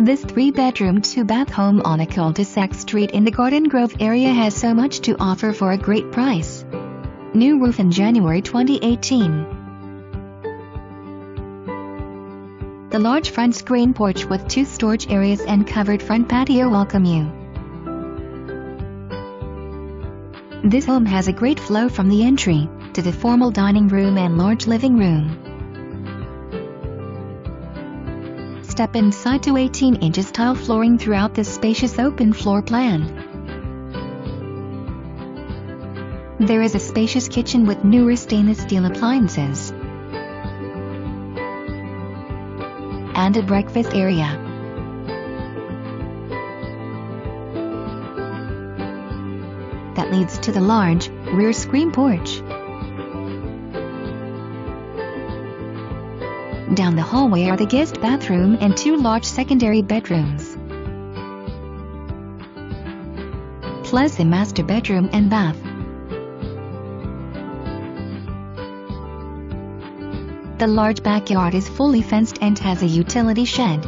This 3-bedroom 2-bath home on a cul-de-sac street in the Garden Grove area has so much to offer for a great price. New roof in January 2018. The large front screen porch with 2 storage areas and covered front patio welcome you. This home has a great flow from the entry to the formal dining room and large living room. Step inside to 18 inches tile flooring throughout this spacious open floor plan. There is a spacious kitchen with newer stainless steel appliances and a breakfast area. That leads to the large, rear screen porch. Down the hallway are the guest bathroom and 2 large secondary bedrooms, plus a master bedroom and bath. The large backyard is fully fenced and has a utility shed.